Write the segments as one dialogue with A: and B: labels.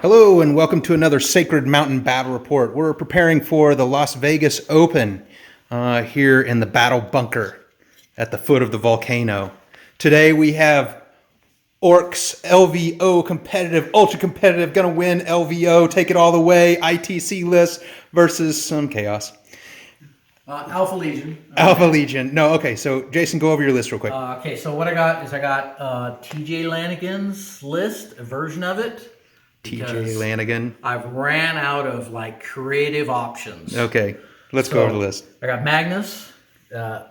A: Hello and welcome to another Sacred Mountain Battle Report. We're preparing for the Las Vegas Open here in the Battle Bunker at the foot of the volcano. Today we have Orks, LVO competitive, ultra competitive, gonna win LVO, take it all the way, ITC list versus some chaos.
B: Alpha Legion.
A: Alpha Legion. No, okay, so Jason, go over your list real quick.
B: Okay, so what I got is TJ Lanigan's list, a version of it.
A: TJ Lanigan.
B: I've ran out of like creative options.
A: Okay, let's go over the list.
B: I got Magnus.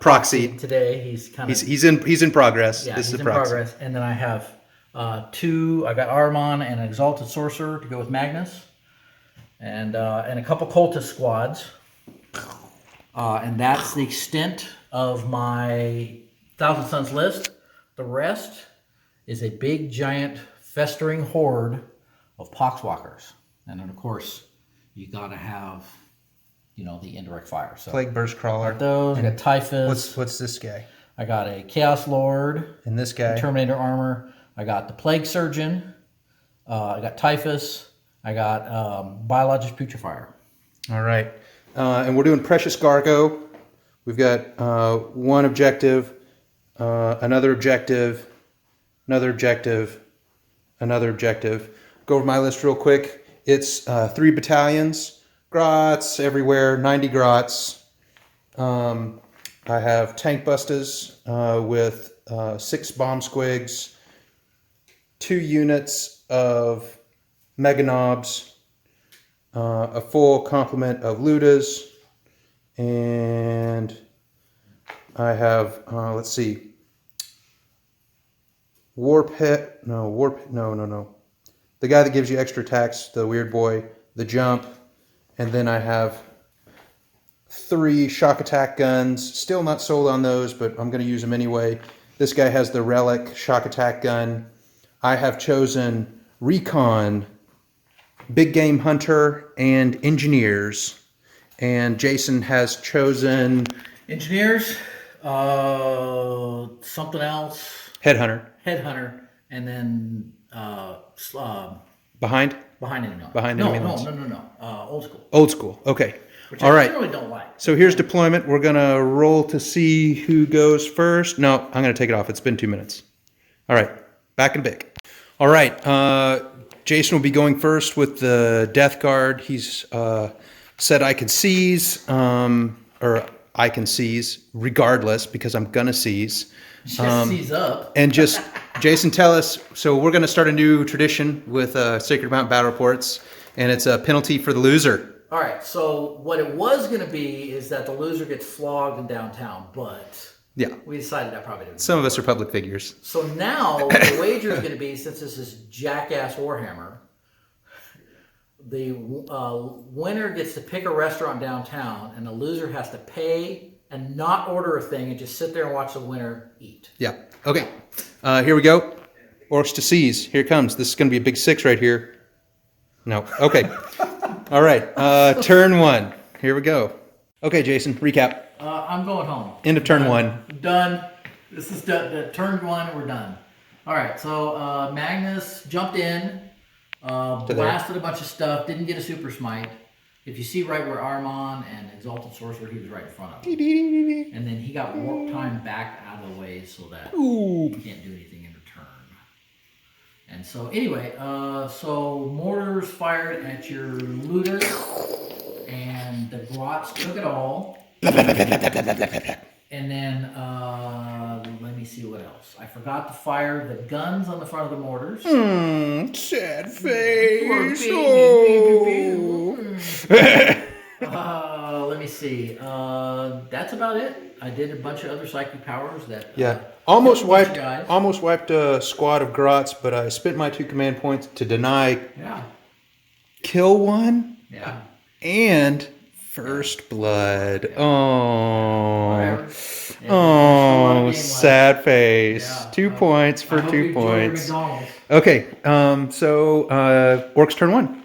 A: Proxy.
B: Today he's kind of
A: he's in progress.
B: Yeah,
A: this
B: he's
A: is
B: in
A: proxy.
B: progress. And then I have I got Armon and an Exalted Sorcerer to go with Magnus, and a couple Cultist squads. And that's the extent of my Thousand Sons list. The rest is a big, giant, festering horde of Poxwalkers. And then, of course, you got to have, the indirect fire. So
A: Plague Burst Crawler.
B: Those. I got Typhus.
A: What's this guy?
B: I got a Chaos Lord.
A: And this guy?
B: Terminator Armor. I got the Plague Surgeon. I got Typhus. I got Biologic Putrefier.
A: All right. And we're doing Precious Gargo. We've got one objective, another objective, another objective, another objective. Go over my list real quick. It's 3 battalions, grots everywhere, 90 grots. I have tank busters with 6 bomb squigs, 2 units of mega knobs, a full complement of Ludas, and I have, let's see, the guy that gives you extra attacks, the weird boy, the jump, and then I have 3 shock attack guns, still not sold on those, but I'm going to use them anyway. This guy has the relic shock attack gun. I have chosen Recon, Big Game Hunter, and Engineers. And Jason has chosen
B: Engineers, something else.
A: Headhunter.
B: And then
A: Behind
B: enemy. No. Old school.
A: Old school. Okay.
B: Which
A: All
B: I
A: right.
B: really don't like.
A: So here's deployment. We're gonna roll to see who goes first. No, I'm gonna take it off. It's been 2 minutes. All right. Back in a bit. All right. Jason will be going first with the Death Guard. He's said I can seize, or I can seize regardless because I'm gonna seize.
B: Just seize up.
A: And just, Jason, tell us, so we're gonna start a new tradition with Sacred Mountain Battle Reports, and it's a penalty for the loser.
B: All right, so what it was gonna be is that the loser gets flogged in downtown, but
A: yeah,
B: we decided that probably didn't.
A: Some of us are public figures.
B: So now the wager is going to be, since this is jackass Warhammer, the winner gets to pick a restaurant downtown, and the loser has to pay and not order a thing and just sit there and watch the winner eat.
A: Yeah. Okay. Here we go. Orks to seize. Here it comes. This is going to be a big 6 right here. No. Okay. All right. Turn 1. Here we go. Okay, Jason. Recap.
B: I'm going home.
A: End of turn 1.
B: Done. This is done. Turn 1, we're done. All right, so Magnus jumped in, blasted a bunch of stuff, didn't get a super smite. If you see right where Armon and Exalted Sorcerer, he was right in front of him. And then he got warp time back out of the way so that he can't do anything in return. And so anyway, so mortars fired at your looters, and the grots took it all. And then, let me see what else. I forgot to fire the guns on the front of the mortars.
A: Sad face.
B: Let me see. That's about it. I did a bunch of other psychic powers that.
A: Yeah, almost wiped a squad of grots, but I spent my 2 command points to deny.
B: Yeah.
A: Kill 1.
B: Yeah.
A: And first blood. Oh.
B: Yeah,
A: oh, sad face.
B: Yeah.
A: 2 points for 2 points. Okay, so Orks turn 1.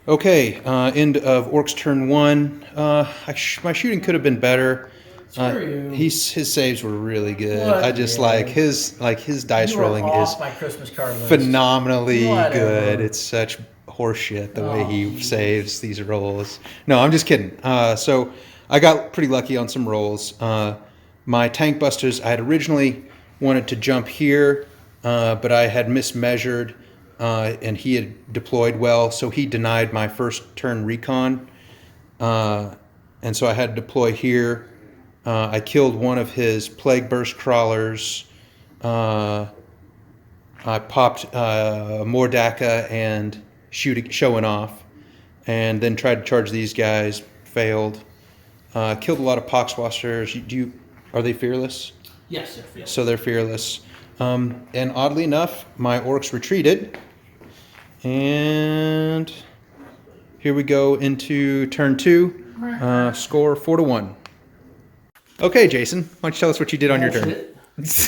A: Okay, end of Orks turn 1. My shooting could have been better.
B: Screw you.
A: His saves were really good.
B: What?
A: I just
B: Yeah.
A: his dice
B: You are
A: rolling is
B: off my Christmas card list.
A: phenomenally
B: Whatever.
A: good. It's such horseshit the way he
B: geez.
A: saves these rolls. No, I'm just kidding. So I got pretty lucky on some rolls. My tank busters, I had originally wanted to jump here, but I had mismeasured, and he had deployed well, so he denied my first turn recon, and so I had to deploy here. I killed one of his plague burst crawlers. I popped Mordaka and showing off, and then tried to charge these guys. Failed. Killed a lot of poxwashers. Are they fearless?
B: Yes, they're fearless.
A: So they're fearless. And oddly enough, my orcs retreated. And here we go into turn 2. Score 4-1. Okay, Jason, why don't you tell us what you did on your turn?
B: That's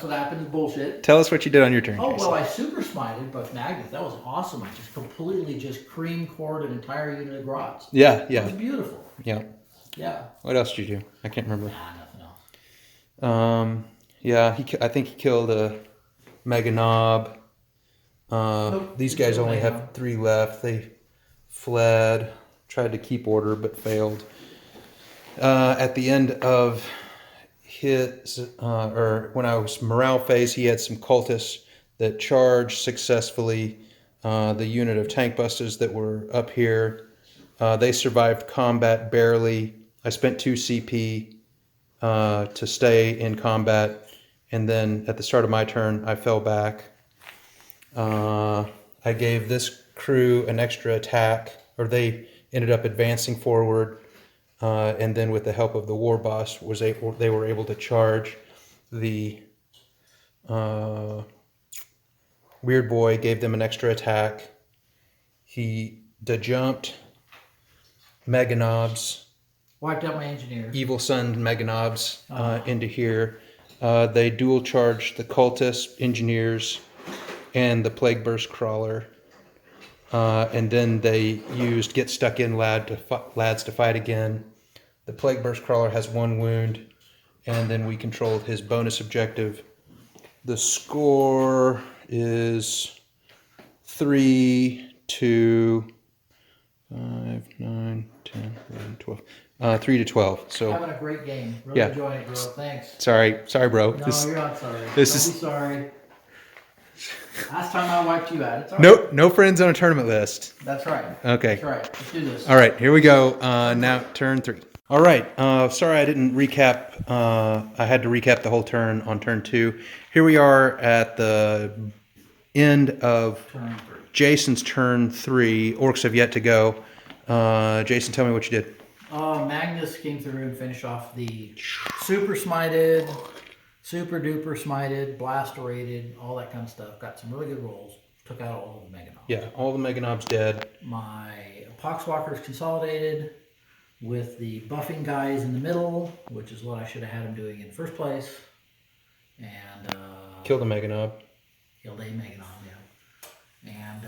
B: what happens, bullshit.
A: Tell us what you did on your turn,
B: Oh,
A: Jason.
B: well, I super smited both Magnus. That was awesome. I just completely cream cored an entire unit of grots.
A: Yeah,
B: It
A: yeah,
B: was beautiful.
A: yeah.
B: Yeah.
A: What else did you do? I can't remember.
B: Nah, nothing else.
A: Yeah, I think he killed a Mega Knob.
B: Nope,
A: These
B: he
A: guys
B: killed
A: only
B: Mega
A: have
B: Knob.
A: 3 left. They fled, tried to keep order, but failed. At the end of his, or when I was morale phase, he had some cultists that charged successfully the unit of tank busters that were up here. They survived combat barely. I spent 2 CP to stay in combat, and then at the start of my turn, I fell back. I gave this crew an extra attack, or they ended up advancing forward, and then with the help of the war boss, they were able to charge the weird boy. Gave them an extra attack. He jumped Mega Knobs,
B: Wiped out my engineers.
A: Evil Sun Mega Knobs into here. They dual charged the cultists, engineers, and the Plague Burst Crawler. And then they used Get Stuck In Lads to fight again. The Plague Burst Crawler has 1 wound, and then we controlled his bonus objective. The score is 3 to 5, 9, 10, 11, 12. 3 to 12. So
B: Having a great game. Really
A: Yeah.
B: enjoying it, bro. Thanks.
A: sorry, bro.
B: No, you're not sorry.
A: this
B: Don't
A: is-
B: be sorry. Last time I wiped you out. It's all right.
A: No friends on a tournament list.
B: That's right.
A: Okay.
B: That's right. Let's do this.
A: All right, here we go. Now turn 3. All right. Sorry I didn't recap. I had to recap the whole turn on turn 2. Here we are at the end of
B: Turn 3.
A: Jason's turn 3. Orcs have yet to go. Jason, tell me what you did.
B: Magnus came through and finished off the super smited, super duper smited, blastorated, all that kind of stuff. Got some really good rolls. Took out all of the Mega Knobs.
A: Yeah, all the Mega Knobs dead.
B: My Poxwalkers consolidated with the buffing guys in the middle, which is what I should have had him doing in the first place. And
A: Killed a Mega Knob.
B: killed a Mega Knob, yeah. And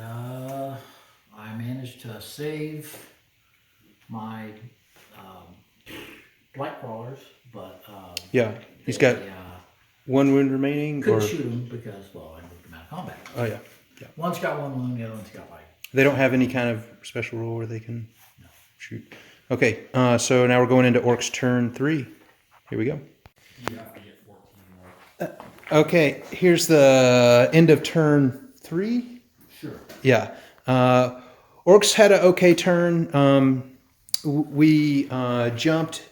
B: I managed to save my Blight Crawlers, but
A: Yeah, he's got
B: they,
A: 1 wound remaining.
B: couldn't
A: Or
B: shoot them because, well, I moved them out of combat.
A: oh yeah,
B: One's got 1 wound, the other one's got like
A: they don't have any kind of special rule where they can shoot. Okay, so now we're going into Orcs turn 3. Here we go.
C: You have to get 14 more.
A: Okay, here's the end of turn 3.
B: sure.
A: Yeah. Orcs had an okay turn. We jumped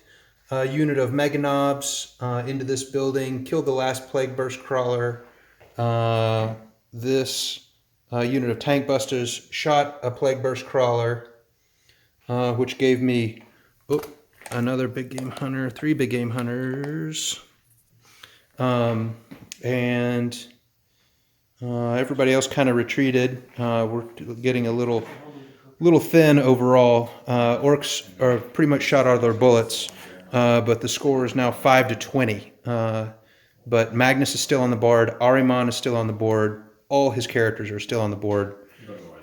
A: a unit of Mega Knobs into this building, killed the last Plague Burst Crawler. This unit of Tank Busters shot a Plague Burst Crawler, which gave me another Big Game Hunter, 3 Big Game Hunters. And everybody else kind of retreated. We're getting a little thin overall. Orcs are pretty much shot out of their bullets, but the score is now 5 to 20. But Magnus is still on the board. Ahriman is still on the board. All his characters are still on the board.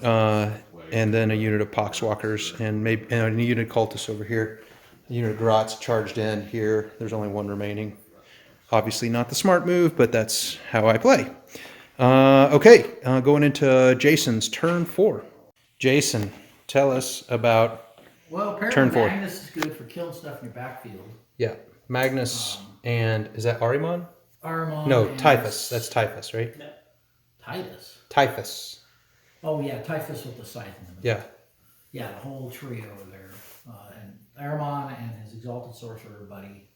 A: And then a unit of Poxwalkers and maybe a unit of Cultists over here. unit of Grots charged in here. There's only one remaining. Obviously not the smart move, but that's how I play. Okay, going into Jason's turn 4. Jason, tell us about
B: Well, apparently
A: turn 4.
B: Magnus is good for killing stuff in your backfield.
A: Yeah, Magnus and is that Ahriman?
B: Ahriman.
A: No,
B: and
A: Typhus. That's Typhus, right?
B: Titus.
A: Typhus.
B: Oh yeah, Typhus with the scythe in the middle.
A: Yeah.
B: Yeah, the whole trio over there. And Ahriman and his exalted sorcerer buddy,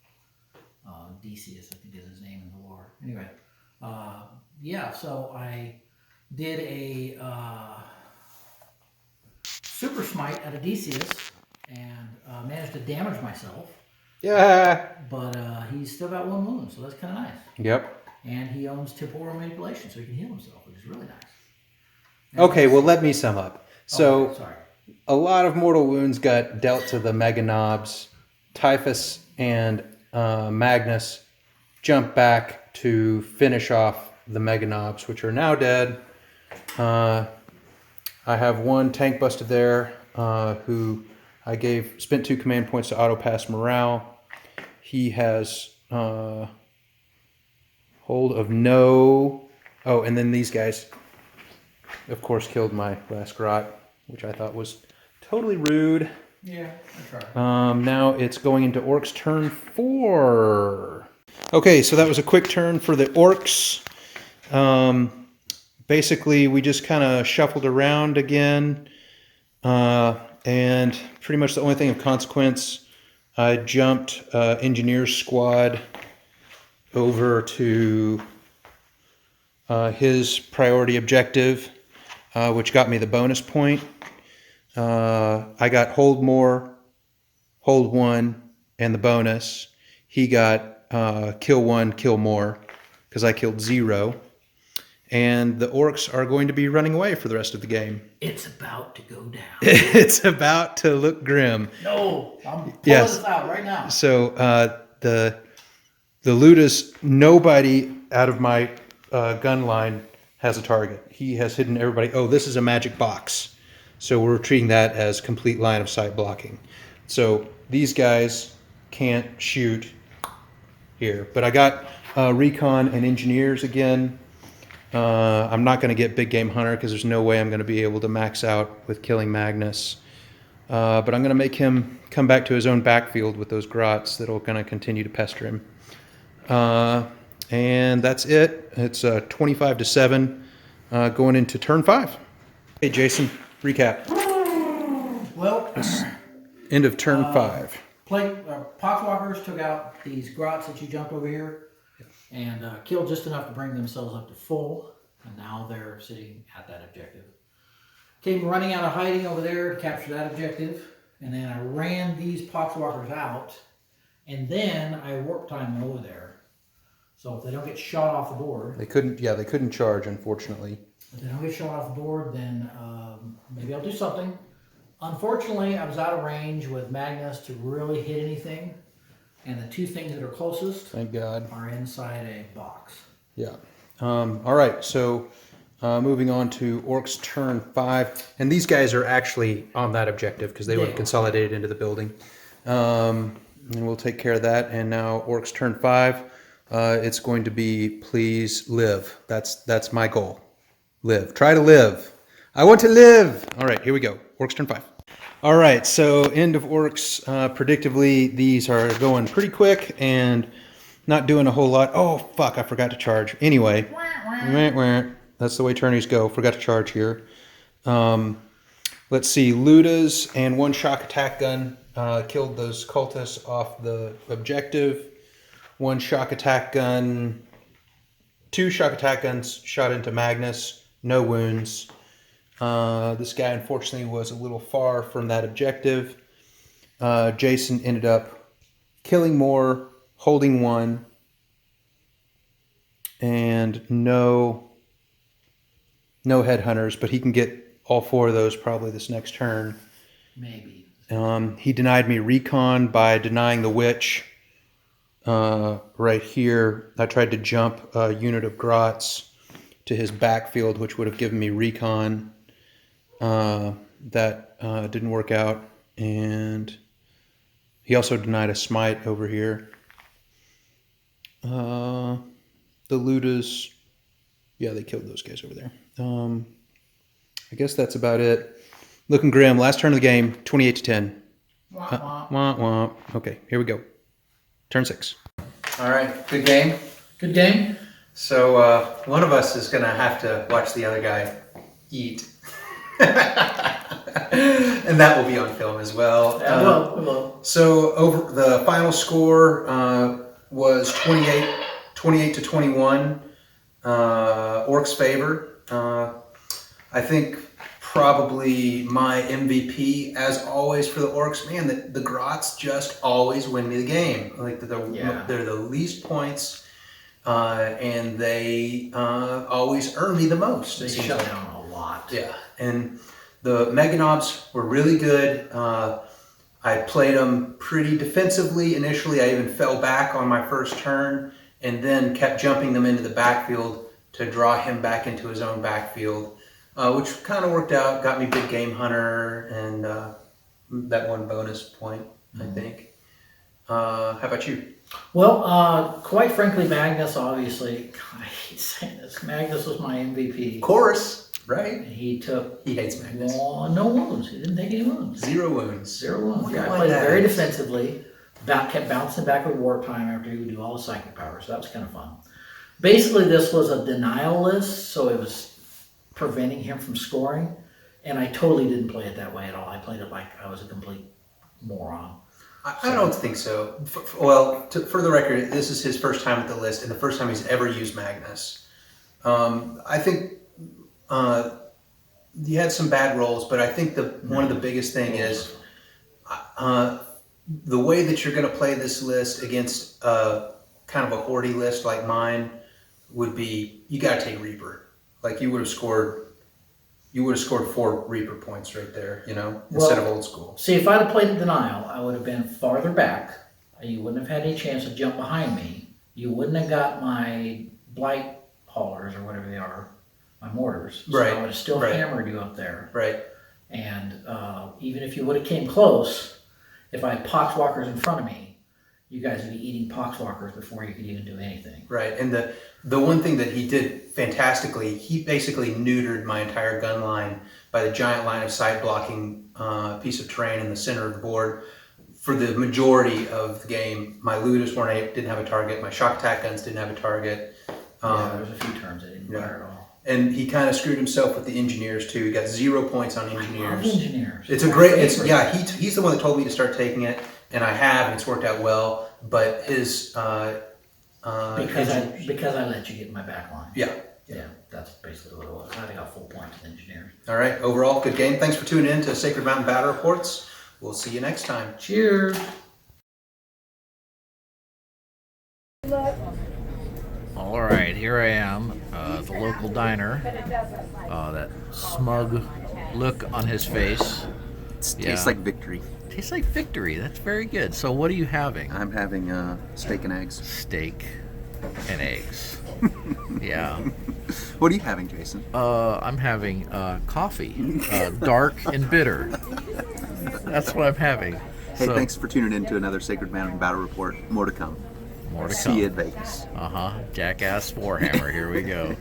B: Decius, I think is his name in the lore. Anyway, yeah, so I did a super smite at Odysseus and managed to damage myself.
A: Yeah.
B: But he's still got 1 wound, so that's kind of nice.
A: Yep.
B: And he owns temporal manipulation, so he can heal himself, which is really nice. And
A: Okay, well, let me sum up. So,
B: sorry.
A: a lot of mortal wounds got dealt to the Mega Knobs. Typhus and Magnus jumped back to finish off the Mega Knobs, which are now dead. I have 1 tank busted there who I spent 2 command points to auto pass morale. He has hold of no. Oh, and then these guys, of course, killed my last grot, which I thought was totally rude.
B: Yeah, I tried.
A: Now it's going into Orks turn 4. Okay, so that was a quick turn for the Orks. Basically, we just kind of shuffled around again. And pretty much the only thing of consequence, I jumped Engineer's squad over to his priority objective, which got me the bonus point. I got hold more, hold 1, and the bonus. He got kill 1, kill more, because I killed 0. And the Orks are going to be running away for the rest of the game.
B: It's about to go down.
A: It's about to look grim.
B: No, I'm pulling
A: Yes.
B: this out right now.
A: So the loot is nobody out of my gun line has a target. He has hidden everybody. Oh, this is a magic box. So we're treating that as complete line of sight blocking. So these guys can't shoot here. But I got recon and engineers again. I'm not going to get big game hunter because there's no way I'm going to be able to max out with killing Magnus. But I'm going to make him come back to his own backfield with those grots that are going to continue to pester him. And that's it. It's 25-7 going into turn 5. Hey, Jason, recap.
B: Well,
A: End of turn 5.
B: Poxwalkers took out these grots that you jumped over here and killed just enough to bring themselves up to full. And now they're sitting at that objective. Came running out of hiding over there to capture that objective. And then I ran these Poxwalkers out. And then I warp time them over there. So if they don't get shot off the board.
A: They couldn't charge, unfortunately.
B: If they don't get shot off the board, then maybe I'll do something. Unfortunately, I was out of range with Magnus to really hit anything. And the 2 things that are closest
A: Thank God.
B: are inside a box.
A: Yeah. All right. So moving on to Orks turn 5. And these guys are actually on that objective because they would have consolidated into the building. And we'll take care of that. And now Orks turn 5. It's going to be please live. That's my goal. Live. Try to live. I want to live. All right. Here we go. Orks turn 5. All right, so end of Orks. Predictably, these are going pretty quick and not doing a whole lot. Oh, fuck, I forgot to charge. Anyway, that's the way tourneys go. Forgot to charge here. Let's see, Ludas and 1 shock attack gun killed those cultists off the objective. 1 shock attack gun, 2 shock attack guns shot into Magnus, no wounds. This guy, unfortunately, was a little far from that objective. Jason ended up killing more, holding 1, and no headhunters, but he can get all 4 of those probably this next turn.
B: Maybe.
A: He denied me recon by denying the witch. Right here, I tried to jump a unit of grots to his backfield, which would have given me recon. That didn't work out, and He also denied a smite over here. The Ludas, yeah, they killed those guys over there. I guess that's about it. Looking grim. Last turn of the game, 28-10.
B: Wah, wah.
A: Wah, wah. Okay, here we go. Turn 6. All right, good game.
B: Good game.
A: So one of us is going to have to watch the other guy eat. And that will be on film as well.
B: Yeah, we will.
A: So over the final score was 28-21. Orks favor. I think probably my MVP, as always, for the Orks. Man, the Grots just always win me the game. Like they're the least points, and they always earn me the most.
B: They shut down a lot.
A: Yeah, and the Meganobs were really good. I played them pretty defensively initially. I even fell back on my first turn, and then kept jumping them into the backfield to draw him back into his own backfield. Which kind of worked out, got me big game hunter and that one bonus point, I think. How about you?
B: Well, quite frankly, Magnus, obviously, God, I hate saying this. Magnus was my MVP.
A: Of course, right?
B: He
A: hates Magnus.
B: No wounds. He didn't take any wounds.
A: 0 wounds.
B: 0 wounds.
A: Wonder
B: Yeah, I
A: why
B: played
A: that
B: very
A: is.
B: defensively. Kept bouncing back with wartime after he would do all the psychic powers. So that was kind of fun. Basically, this was a denial list, so it was preventing him from scoring, and I totally didn't play it that way at all. I played it like I was a complete moron.
A: I don't think so. For the record, this is his first time with the list and the first time he's ever used Magnus. I think you had some bad rolls, but I think one of the biggest thing is the way that you're going to play this list against kind of a hoardy list like mine would be, you got to take Reaper. Like you would have scored 4 Reaper points right there, instead of old school.
B: See, if I'd have played in denial, I would have been farther back. You wouldn't have had any chance to jump behind me. You wouldn't have got my blight haulers or whatever they are, my mortars. So
A: Right.
B: I would have still hammered you up there.
A: Right.
B: And even if you would have came close, if I had poxwalkers in front of me, you guys would be eating poxwalkers before you could even do anything.
A: Right. And the one thing that he did fantastically, he basically neutered my entire gun line by the giant line of sight blocking piece of terrain in the center of the board. For the majority of the game, my Ludus didn't have a target, my shock attack guns didn't have a target.
B: There's a few turns I didn't fire at all.
A: And he kind of screwed himself with the engineers too. He got 0 points on engineers.
B: I love engineers.
A: It's he's the one that told me to start taking it, and I have, and it's worked out well. But his
B: because I let you get in my back line.
A: Yeah,
B: that's basically what it was. I got full points with engineers.
A: All right, overall good game. Thanks for tuning in to Sacred Mountain Battle Reports. We'll see you next time.
B: Cheers. All right, here I am at the local diner. That smug look on his face.
D: Tastes like victory.
B: Tastes like victory. That's very good. So what are you having?
D: I'm having steak and eggs.
B: Steak and eggs. Yeah.
D: What are you having, Jason?
B: I'm having coffee, dark and bitter. That's what I'm having.
D: Hey, thanks for tuning in to another Sacred Mountain Battle Report. More to come.
B: More to
D: See
B: come.
D: you at Vegas.
B: Jackass Warhammer. Here we go.